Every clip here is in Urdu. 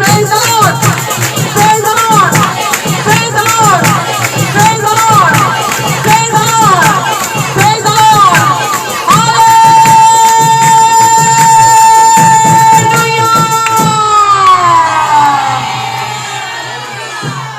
Praise the Lord! Praise the Lord! Praise the Lord! Praise the Lord! Praise the Lord! Praise the Lord! Hallelujah!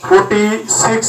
46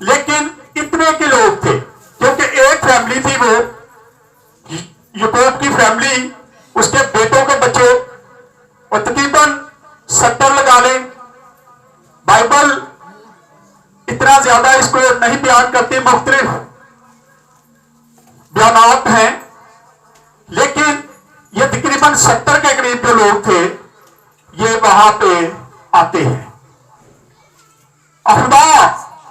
لیکن اتنے کے لوگ تھے کیونکہ ایک فیملی تھی وہ یعقوب کی فیملی، اس کے بیٹوں کے بچے، اور تقریباً 70 لگا لیں. بائبل اتنا زیادہ اس کو نہیں بیان کرتی، مختلف بیانات ہیں، لیکن یہ تقریباً 70 کے قریب جو لوگ تھے یہ وہاں پہ آتے ہیں. خدا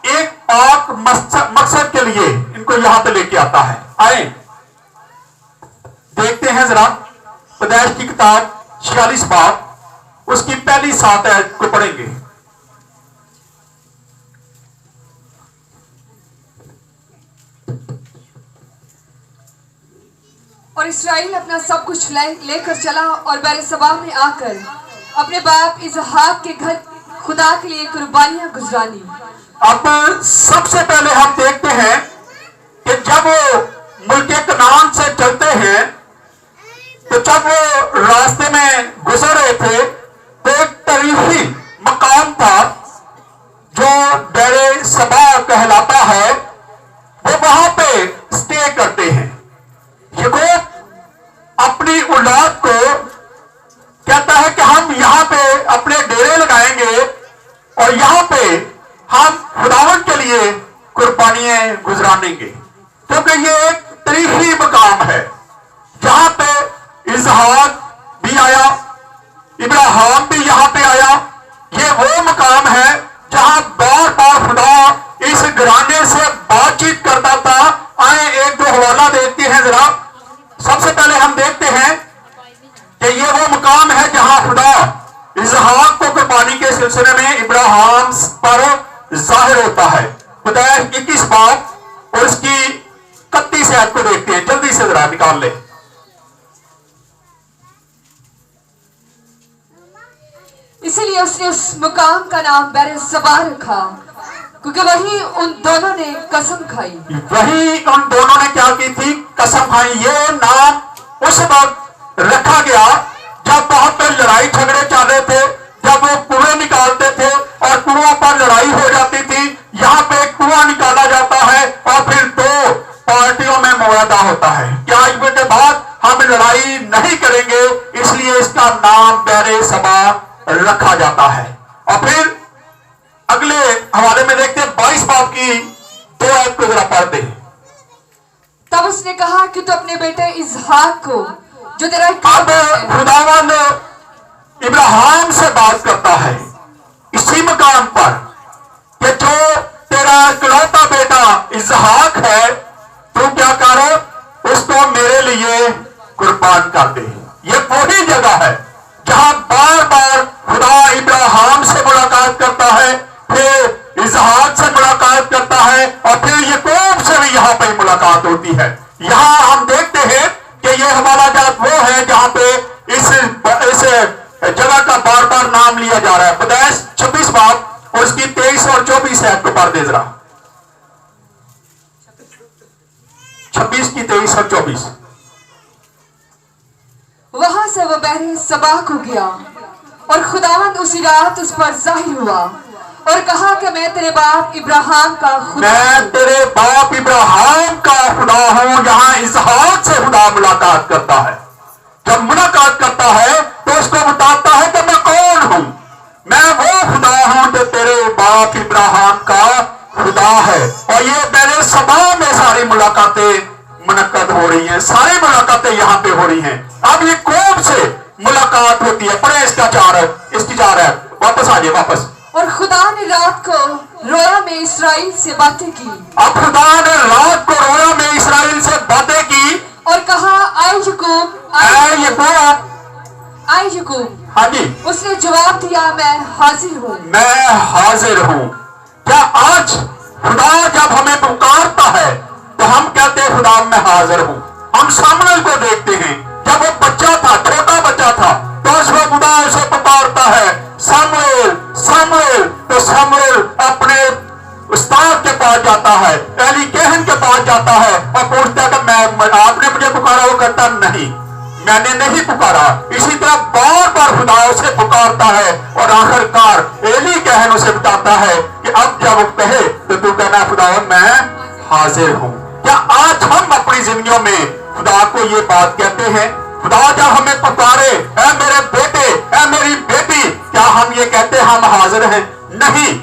ایک پاک مقصد کے لیے ان کو یہاں پہ لے کے آتا ہے. آئیں دیکھتے ہیں ذرا پیدائش کی کتاب 46 باب، اس کی پہلی 7 آیت کو پڑھیں گے. اور اسرائیل اپنا سب کچھ لے کر چلا اور بیر سبا میں آ کر اپنے باپ اسحاق کے گھر خدا کے لیے قربانیاں گزرانی. اب سب سے پہلے ہم دیکھتے ہیں کہ جب وہ ملک کنعان سے چلتے ہیں تو جب وہ راستے میں گزر رہے تھے تو ایک تاریخی مقام تھا جو بیر سبا کہلاتا ہے، وہ وہاں پہ اسٹے کرتے ہیں. یعقوب اپنی اولاد کو کہتا ہے کہ ہم یہاں پہ اپنے ڈیرے لگائیں گے اور یہاں پہ ہم خداوند کے لیے قربانیاں گزرانیں گے، کیونکہ یہ ایک تاریخی مقام ہے جہاں پہ اسحاق بھی آیا، ابراہیم بھی یہاں پہ آیا. یہ وہ مقام ہے جہاں بار بار خدا اس گھرانے سے بات چیت کرتا تھا. آئیں ایک دو حوالہ دیکھتے ہیں ذرا. سب سے پہلے ہم دیکھتے ہیں کہ یہ وہ مقام ہے جہاں خدا اسحاق کو قربانی کے سلسلے میں ابراہیم پر ظاہر ہوتا ہے. پیدائش 21 باب اور اس کی 31 آیت کو دیکھتے ہیں. جلدی سے ذرا نکال لیں. اسی لیے اس نے اس مقام کا نام بیر سبا رکھا، کیونکہ وہی ان دونوں نے قسم کھائی. وہی ان دونوں نے کیا کی تھی؟ قسم کھائی. یہ نام اس وقت رکھا گیا جب وہاں پہ لڑائی جھگڑے چل رہے تھے، جب وہ کنویں نکالتے تھے اور کنواں پر لڑائی ہو جاتی تھی. یہاں پہ کنواں نکالا جاتا ہے اور پھر 2 پارٹیوں میں معاہدہ ہوتا ہے کہ آج کے بعد ہم لڑائی نہیں کریں گے، اس لیے اس کا نام بیر سبا رکھا جاتا ہے. اور پھر اگلے حوالے میں دیکھتے ہیں 22 باب کی 2 آیت کو ذرا پڑھ دیں. تب اس نے کہا کہ تو اپنے بیٹے اسحاق کو جو تیرا اب خداوند ابراہیم سے بات کرتا ہے اسی مقام پر کہ جو تیرا اکلوتا بیٹا اسحاق ہے تو کیا کرو اس کو میرے لیے قربان کر دے. یہ وہی جگہ ہے جہاں بار بار خدا ابراہیم سے ملاقات کرتا ہے، پھر اسحاق سے ملاقات کرتا ہے اور پھر یعقوب سے بھی یہاں پہ ملاقات ہوتی ہے. یہاں ہم دیکھتے ہیں کہ یہ حوالہ جات وہ ہے جہاں پہ اس جگہ کا بار بار نام لیا جا رہا ہے. پیدائش 26 باب اور اس کی 23 اور 24 آیت کو پڑھ دے ذرا. 26 کی 23 اور 24. وہاں سے وہ بیر سبا کو گیا اور خداوند اسی رات اس پر ظاہر ہوا اور کہا کہ میں تیرے باپ ابراہیم کا خدا میں تیرے باپ ابراہیم کا خدا ہوں. یہاں اسحاق سے خدا ملاقات کرتا ہے. جب ملاقات کرتا ہے تو اس کو بتاتا ہے کہ میں کون ہوں. میں وہ خدا ہوں جو تیرے باپ ابراہیم کا خدا ہے. اور یہ بیر سبا میں ساری ملاقاتیں منعقد ہو رہی ہیں، ساری ملاقاتیں یہاں پہ ہو رہی ہیں. اب یہ کون سے ملاقات ہوتی ہے؟ پڑھیں اس کا 4 ہے. واپس آ جائے واپس. اور خدا نے رات کو رویا میں اسرائیل سے باتیں کی. اب خدا نے رات کو رویا میں اسرائیل سے باتیں کی اور کہا اے یعقوب اے یعقوب. اے یعقوب. ہاں جی. اس نے جواب دیا میں حاضر ہوں. میں حاضر ہوں. کیا آج خدا جب ہمیں پکارتا ہے تو ہم کہتے ہیں خدا میں حاضر ہوں؟ ہم سامویل کو دیکھتے ہیں، جب وہ بچہ تھا، چھوٹا بچہ تھا، تو اس وقت خدا اسے پکارتا ہے سامویل سامویل. تو سامویل اپنے استاد کے پاس جاتا ہے، ایلی کہن کے پاس جاتا ہے اور پوچھتا ہے کہ آپ نے مجھے پکارا؟ وہ کہتا نہیں، میں نے نہیں پکارا. اسی طرح بار بار خدا اسے پکارتا ہے اور آخر کار ایلی کہن اسے بتاتا ہے کہ اب جب وہ کہے تو کہنا خدا میں حاضر ہوں. کیا آج ہم اپنی زندگیوں میں خدا کو یہ بات کہتے ہیں؟ خدا جب ہمیں پکارے اے میرے بیٹے اے میری بیٹی، کیا ہم یہ کہتے ہم حاضر ہیں؟ نہیں،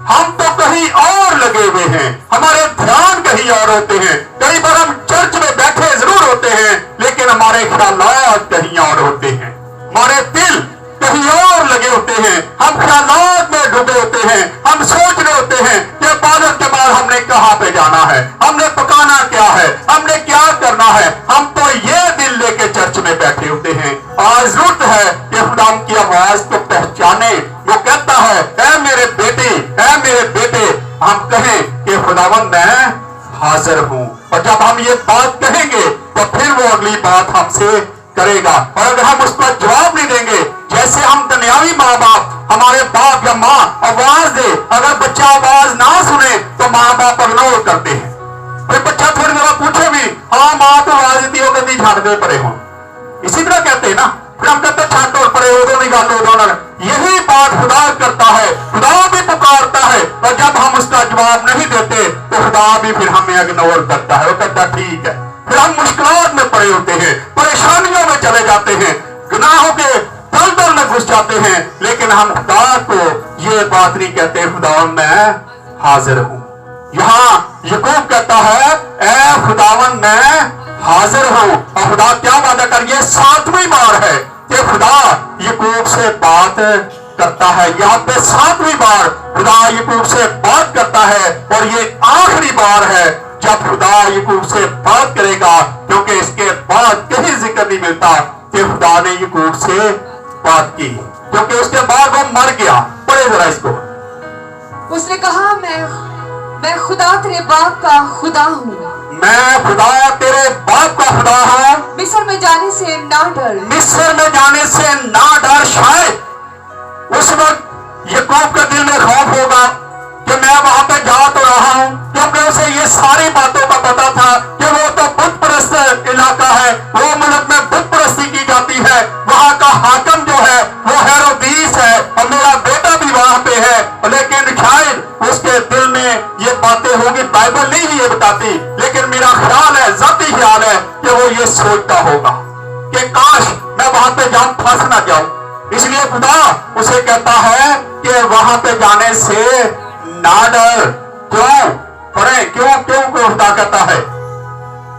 ہم تو کہیں اور لگے ہوئے ہیں، ہمارے دھیان کہیں اور ہوتے ہیں. کئی بار ہم چرچ میں بیٹھے ضرور ہوتے ہیں لیکن ہمارے خیالات کہیں اور ہوتے ہیں، ہمارے دل کہیں اور لگے ہوتے ہیں، ہم خیالات میں ڈوبے ہوتے ہیں. ہم سوچ رہے ہوتے ہیں کہ عبادت کے بعد ہم نے کہاں پہ جانا ہے، ہم نے پکانا کیا ہے، ہم نے کیا کرنا ہے. ہم تو یہ دل لے کے چرچ میں بیٹھے ہوتے ہیں. آج ضرورت ہے کہ خدا کی آواز کو پہچانے. وہ کہتا ہے اے میرے بیٹے اے میرے بیٹے، ہم کہیں کہ خداوند میں حاضر ہوں. اور جب ہم یہ بات کہیں گے تو پھر وہ اگلی بات ہم سے کرے گا. اور اگر ہم اس پر جواب نہیں دیں گے، جیسے ہم دنیاوی ماں باپ، ہمارے باپ یا ماں آواز دے، اگر بچہ آواز نہ سنے تو ماں باپ اگنور کرتے ہیں. پھر بچہ تھوڑی دیر پوچھے بھی ہاں ماں تو آواز دیتی ہو کہ چھڑ دے پڑے ہوں، اسی طرح کہتے ہیں نا. پھر ہم کہتے ہیں چھٹ اور پڑے ادھر نہیں گل ادھر. یہی بات خدا کرتا ہے، خدا بھی پکارتا ہے اور جب ہم اس کا جواب نہیں دیتے تو خدا بھی پھر ہمیں اگنور کرتا ہے. وہ کہتا ٹھیک ہے. پھر ہم مشکلات میں پڑے ہوتے ہیں، پریشانیوں میں چلے جاتے ہیں، گناہوں کے دلدل میں گھس جاتے ہیں، لیکن ہم خدا کو یہ بات نہیں کہتے خدا میں حاضر ہوں. یہاں یعقوب کہتا ہے اے خداوند میں حاضر ہوں. اور خدا کیا وعدہ کر، یہ 7ویں بار ہے کہ خدا یعقوب سے بات کرتا ہے. یہاں پہ 7ویں بار خدا یعقوب سے بات کرتا ہے اور یہ آخری بار ہے جب خدا یعقوب سے بات کرے گا، کیونکہ اس کے بعد کہیں ذکر نہیں ملتا کہ خدا نے یعقوب سے بات کی، کیونکہ اس کے بعد وہ مر گیا. پڑھے ذرا اس کو. اس نے کہا میں خدا تیرے باپ کا خدا ہوں، میں خدا تیرے باپ کا خدا ہوں، مصر میں جانے سے نہ ڈر. مصر میں جانے سے نہ ڈر. شاید اس وقت یعقوب کے دل میں خوف ہوگا کہ میں وہاں پہ جا تو رہا ہوں، کیونکہ اسے یہ ساری باتوں کا پتا تھا کہ وہ تو بت پرست علاقہ ہے، وہ ملک میں بت پرستی کی جاتی ہے، وہاں کا حاکم جو ہے وہ ہیرودیس ہے اور میرا بیٹا بھی وہاں پہ ہے. لیکن شاید اس کے دل میں یہ باتیں ہوگی، بائبل نہیں یہ بتاتی، لیکن میرا خیال ہے، ذاتی خیال ہے کہ وہ یہ سوچتا ہوگا کہ کاش میں وہاں پہ جاؤں، پھنس نہ جاؤں. اس لیے خدا اسے کہتا ہے کہ وہاں پہ جانے سے نہ ڈر. کیوں پڑھیں کیوں خدا کہتا ہے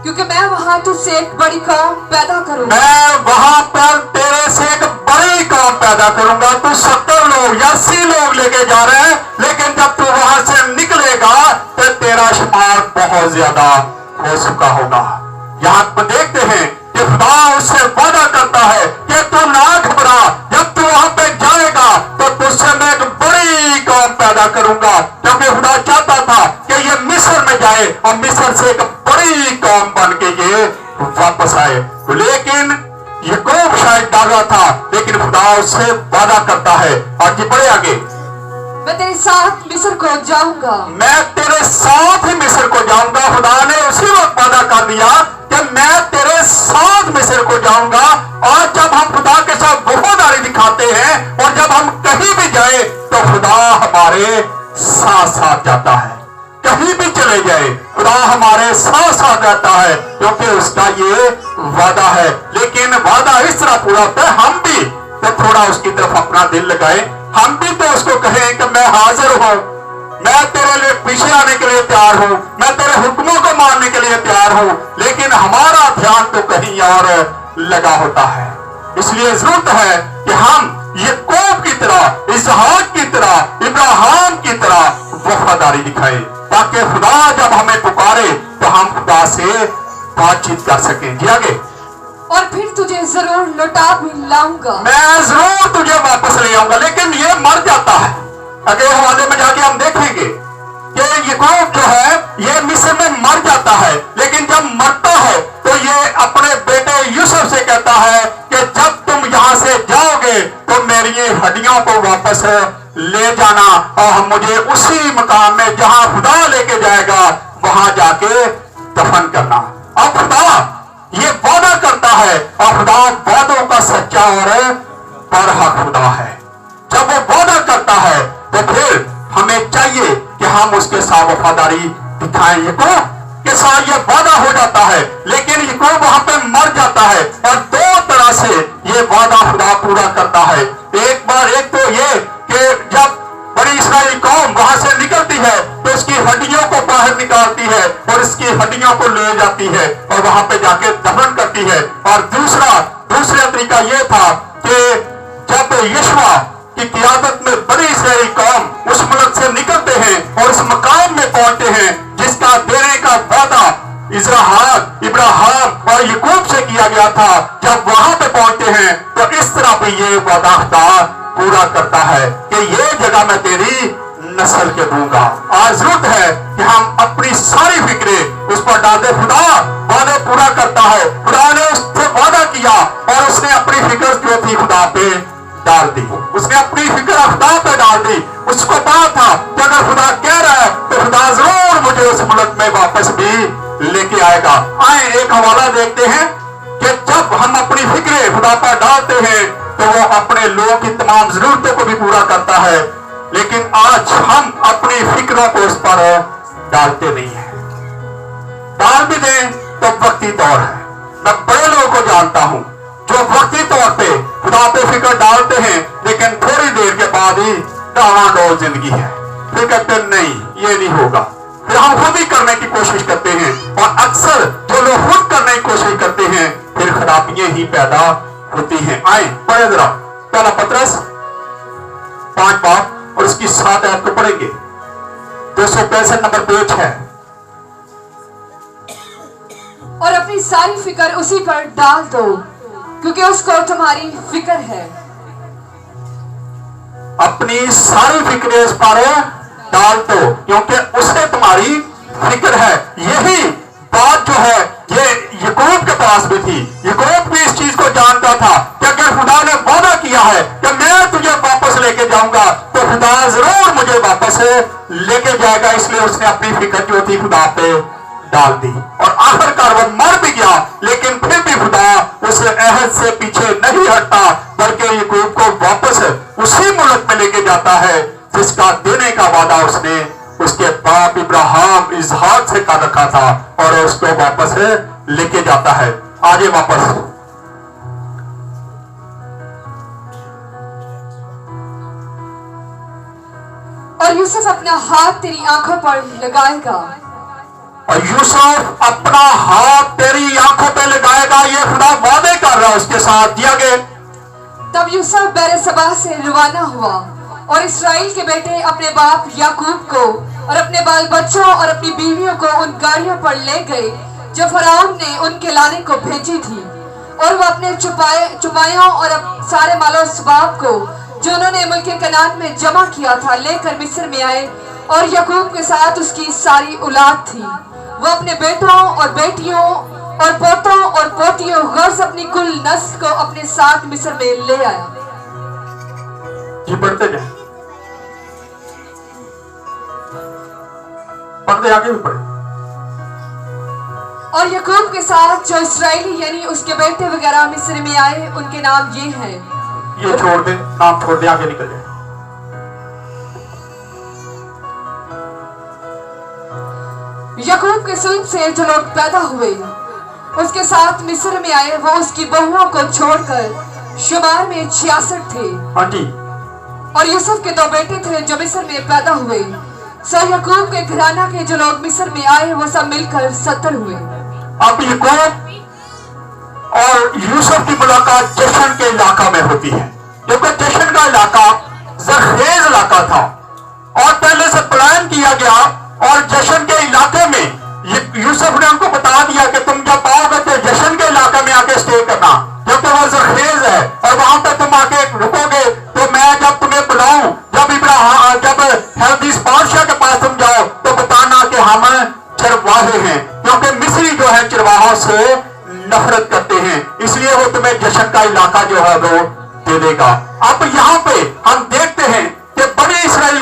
کیونکہ میں وہاں تجھ سے ایک بڑی قوم پیدا کروں گا. میں وہاں پر تیرے سے ایک بڑی قوم پیدا کروں گا. تو 70 لوگ یا 80 لوگ لے کے جا رہے ہیں، لیکن جب تو وہاں سے نکلے گا تو تیرا شمار بہت زیادہ ہو چکا ہوگا. یہاں پر دیکھتے ہیں کہ خدا اس سے وعدہ کرتا ہے کہ تو نہ گھبرا، جب تو وہاں پہ جائے گا تو تجھ سے میں ایک بڑی قوم پیدا کروں گا. کیونکہ خدا چاہتا تھا کہ یہ مصر میں جائے اور مصر سے ایک بڑی قوم بن کے یہ واپس آئے. لیکن یعقوب شاید ڈر رہا تھا، لیکن خدا اس سے وعدہ کرتا ہے. اور جی پڑھے آگے، میں تیرے ساتھ مصر کو جاؤں گا. میں تیرے ساتھ ہی مصر کو جاؤں گا. خدا نے اسی وقت وعدہ کر دیا کہ میں تیرے ساتھ مصر کو جاؤں گا. اور جب ہم خدا کے ساتھ وفاداری دکھاتے ہیں اور جب ہم کہیں بھی جائیں تو خدا ہمارے ساتھ ساتھ جاتا ہے. کہیں بھی چلے جائے خدا ہمارے ساتھ ساتھ رہتا ہے، کیونکہ اس کا یہ وعدہ ہے. لیکن وعدہ اس طرح پورا ہوتا ہے، ہم بھی تو تھوڑا اس کی طرف اپنا دل لگائیں، ہم بھی تو اس کو کہیں کہ میں حاضر ہوں، میں تیرے لیے پیچھے آنے کے لیے تیار ہوں، میں تیرے حکموں کو ماننے کے لیے تیار ہوں. لیکن ہمارا دھیان تو کہیں اور لگا ہوتا ہے. اس لیے ضرورت ہے کہ ہم یعقوب کی طرح، اسحاق کی طرح، ابراہیم کی طرح وفاداری دکھائیں، تاکہ خدا جب ہمیں پکارے تو ہم خدا سے بات چیت کر سکیں. جی آگے، اور پھر تجھے ضرور لوٹا بھی لاؤں گا. میں ضرور تجھے واپس لے آؤں گا. لیکن یہ مر جاتا ہے. اگلے حوالے میں جا کے ہم دیکھیں گے کہ یعقوب جو ہے یہ مصر میں مر جاتا ہے، لیکن جب مرتا ہے تو یہ اپنے بیٹے یوسف سے کہتا ہے کہ جب تم یہاں سے جاؤ گے تو میری ہڈیوں کو واپس لے جانا اور مجھے اسی مقام میں جہاں خدا لے کے جائے گا وہاں جا کے دفن کرنا. اب خدا یہ وعدہ کرتا ہے اور خدا وعدوں کا سچا اور برحق خدا ہے. جب وہ وعدہ کرتا ہے تو پھر ہمیں چاہیے کہ ہم اس کے ساتھ وفاداری دکھائیں. یعقوب کے ساتھ یہ وعدہ ہو جاتا ہے لیکن یعقوب وہاں پہ مر جاتا ہے اور دو طرح سے یہ وعدہ خدا پورا کرتا ہے. ایک تو یہ کہ جب بڑی اسرائیل قوم وہاں سے نکلتی ہے تو اس کی ہڈیوں کو باہر نکالتی ہے اور اس کی ہڈیوں کو لے جاتی ہے اور وہاں پہ جا کے دفن کرتی ہے. اور دوسرا طریقہ یہ تھا کہ جب یشوع کی قیادت میں بڑی اسرائیلی قوم اس ملک سے نکلتے ہیں اور اس مقام میں پہنچتے ہیں جس کا دینے کا وعدہ ابراہیم اور یعقوب سے کیا گیا تھا, جب وہاں پہ پہنچتے ہیں تو اس طرح بھی یہ وعدہ خدا پورا کرتا ہے کہ یہ جگہ میں تیری نسل کے دوں گا. آج ضرورت ہے کہ ہم اپنی ساری فکریں اس پر ڈال دیں. خدا وعدے پورا کرتا ہے. خدا نے اس سے وعدہ کیا اور اس نے اپنی فکر جو تھی خدا پہ ڈال دی. اس نے اپنی فکر خدا پہ ڈال دی. اس کو پتا تھا کہ اگر خدا کہہ رہا ہے تو خدا ضرور مجھے اس ملک میں واپس بھی لے کے آئے گا. آئیں ایک حوالہ دیکھتے ہیں کہ جب ہم اپنی فکریں خدا پر ڈالتے ہیں تو وہ اپنے لوگوں کی تمام ضرورتوں کو بھی پورا کرتا ہے. لیکن آج ہم اپنی فکروں کو اس پر ڈالتے نہیں ہیں. ڈال بھی دیں تو وقتی طور ہے. میں بڑے لوگوں کو جانتا ہوں جو وقتی طور پہ خدا پہ فکر ڈالتے ہیں لیکن تھوڑی دیر کے بعد ہی ڈاواڈول زندگی ہے. پھر کہتے ہیں نہیں یہ نہیں ہوگا. پھر ہم خود ہی کرنے کی کوشش کرتے ہیں اور اکثر جو لوگ خود کرنے کی کوشش کرتے ہیں پھر خرابیاں ہی پیدا ہوتی ہیں. آئیں پڑھیں ذرا پہلا پترس 5 باب اور اس کی 7 آیت کو پڑھیں گے. 265 نمبر پیج ہے. اور اپنی ساری فکر اسی پر ڈال دو کیونکہ اس کو تمہاری فکر ہے. اپنی ساری فکریں اس پر ڈال دو کیونکہ اس سے تمہاری فکر ہے. یہی بات جو ہے یہ یعقوب کے پاس بھی تھی. یعقوب بھی اس چیز کو جانتا تھا کہ اگر خدا نے وعدہ کیا ہے کہ میں تجھے واپس لے کے جاؤں گا تو خدا ضرور مجھے واپس لے کے جائے گا. اس لیے اس نے اپنی فکر جو تھی خدا پہ ڈال دی اور آخر کار وہ مر بھی گیا لیکن پھر بھی خدا اس عہد سے پیچھے نہیں ہٹتا بلکہ یعقوب کو واپس اسی ملک میں لے کے جاتا ہے جس کا دینے کا وعدہ اس نے اس کے باپ ابراہیم اسحاق سے کر رکھا تھا اور اس کو واپس لے کے جاتا ہے. آگے واپس اور یوسف اپنا ہاتھ تیری آنکھوں پر لگائے گا. اور یوسف اپنا ہاتھ تیری آنکھوں پہ لگائے گا. یہ خدا وعدے کر رہا ہے اس کے ساتھ دیا گیا. تب یوسف بیر سبا سے روانہ ہوا اور اسرائیل کے بیٹے اپنے باپ یعقوب کو اور اپنے بال بچوں اور اپنی بیویوں کو ان گاڑیوں پر لے گئے جو فرعون نے ان کے لانے کو بھیجی تھی. اور وہ اپنے چپایوں اور سارے مال و اسباب کو جو انہوں نے ملک کنعان میں جمع کیا تھا لے کر مصر میں آئے اور یعقوب کے ساتھ اس کی ساری اولاد تھی. وہ اپنے بیٹوں اور بیٹیوں اور پوتوں اور پوتیوں غرض اپنی کل نسل کو اپنے ساتھ مصر میں لے آیا. جی پڑھتے جائیں. پڑھتے آگے بھی پڑھیں. اور یعقوب کے ساتھ جو اسرائیلی یعنی اس کے بیٹے وغیرہ مصر میں آئے ان کے نام یہ ہیں. یہ چھوڑ دیں نام چھوڑ دیں آگے نکل جائیں. یعقوب کے سلب سے جو لوگ پیدا ہوئے اس کے ساتھ مصر میں آئے وہ اس کی بہوؤں کو چھوڑ کر شمار میں 66 تھے. ہاں جی. اور یوسف کے 2 بیٹے تھے جو مصر میں پیدا ہوئے. سو یعقوب کے گھرانہ کے جو لوگ مصر میں آئے وہ سب مل کر 70 ہوئے. اب یعقوب اور یوسف کی ملاقات جشن کے علاقہ میں ہوتی ہے کیونکہ جشن کا علاقہ زرخیز علاقہ تھا اور پہلے سے پلان کیا گیا اور جشن کے علاقے میں یوسف نے ان کو بتا دیا کہ تم جب آؤ گے تو جشن کے علاقے میں آ کے اسٹے کرنا کیونکہ وہ زرخیز ہے اور وہاں پہ تم آ کے رکو گے تو میں جب تمہیں بلاؤں جب ہیرودیس بادشاہ کے پاس تم جاؤ تو بتانا کہ ہم چرواہے ہیں کیونکہ مصری جو ہے چرواہوں سے نفرت کرتے ہیں اس لیے وہ تمہیں جشن کا علاقہ جو ہے وہ دے دے گا. اب یہاں پہ ہم دیکھتے ہیں کہ بڑی اسرائیل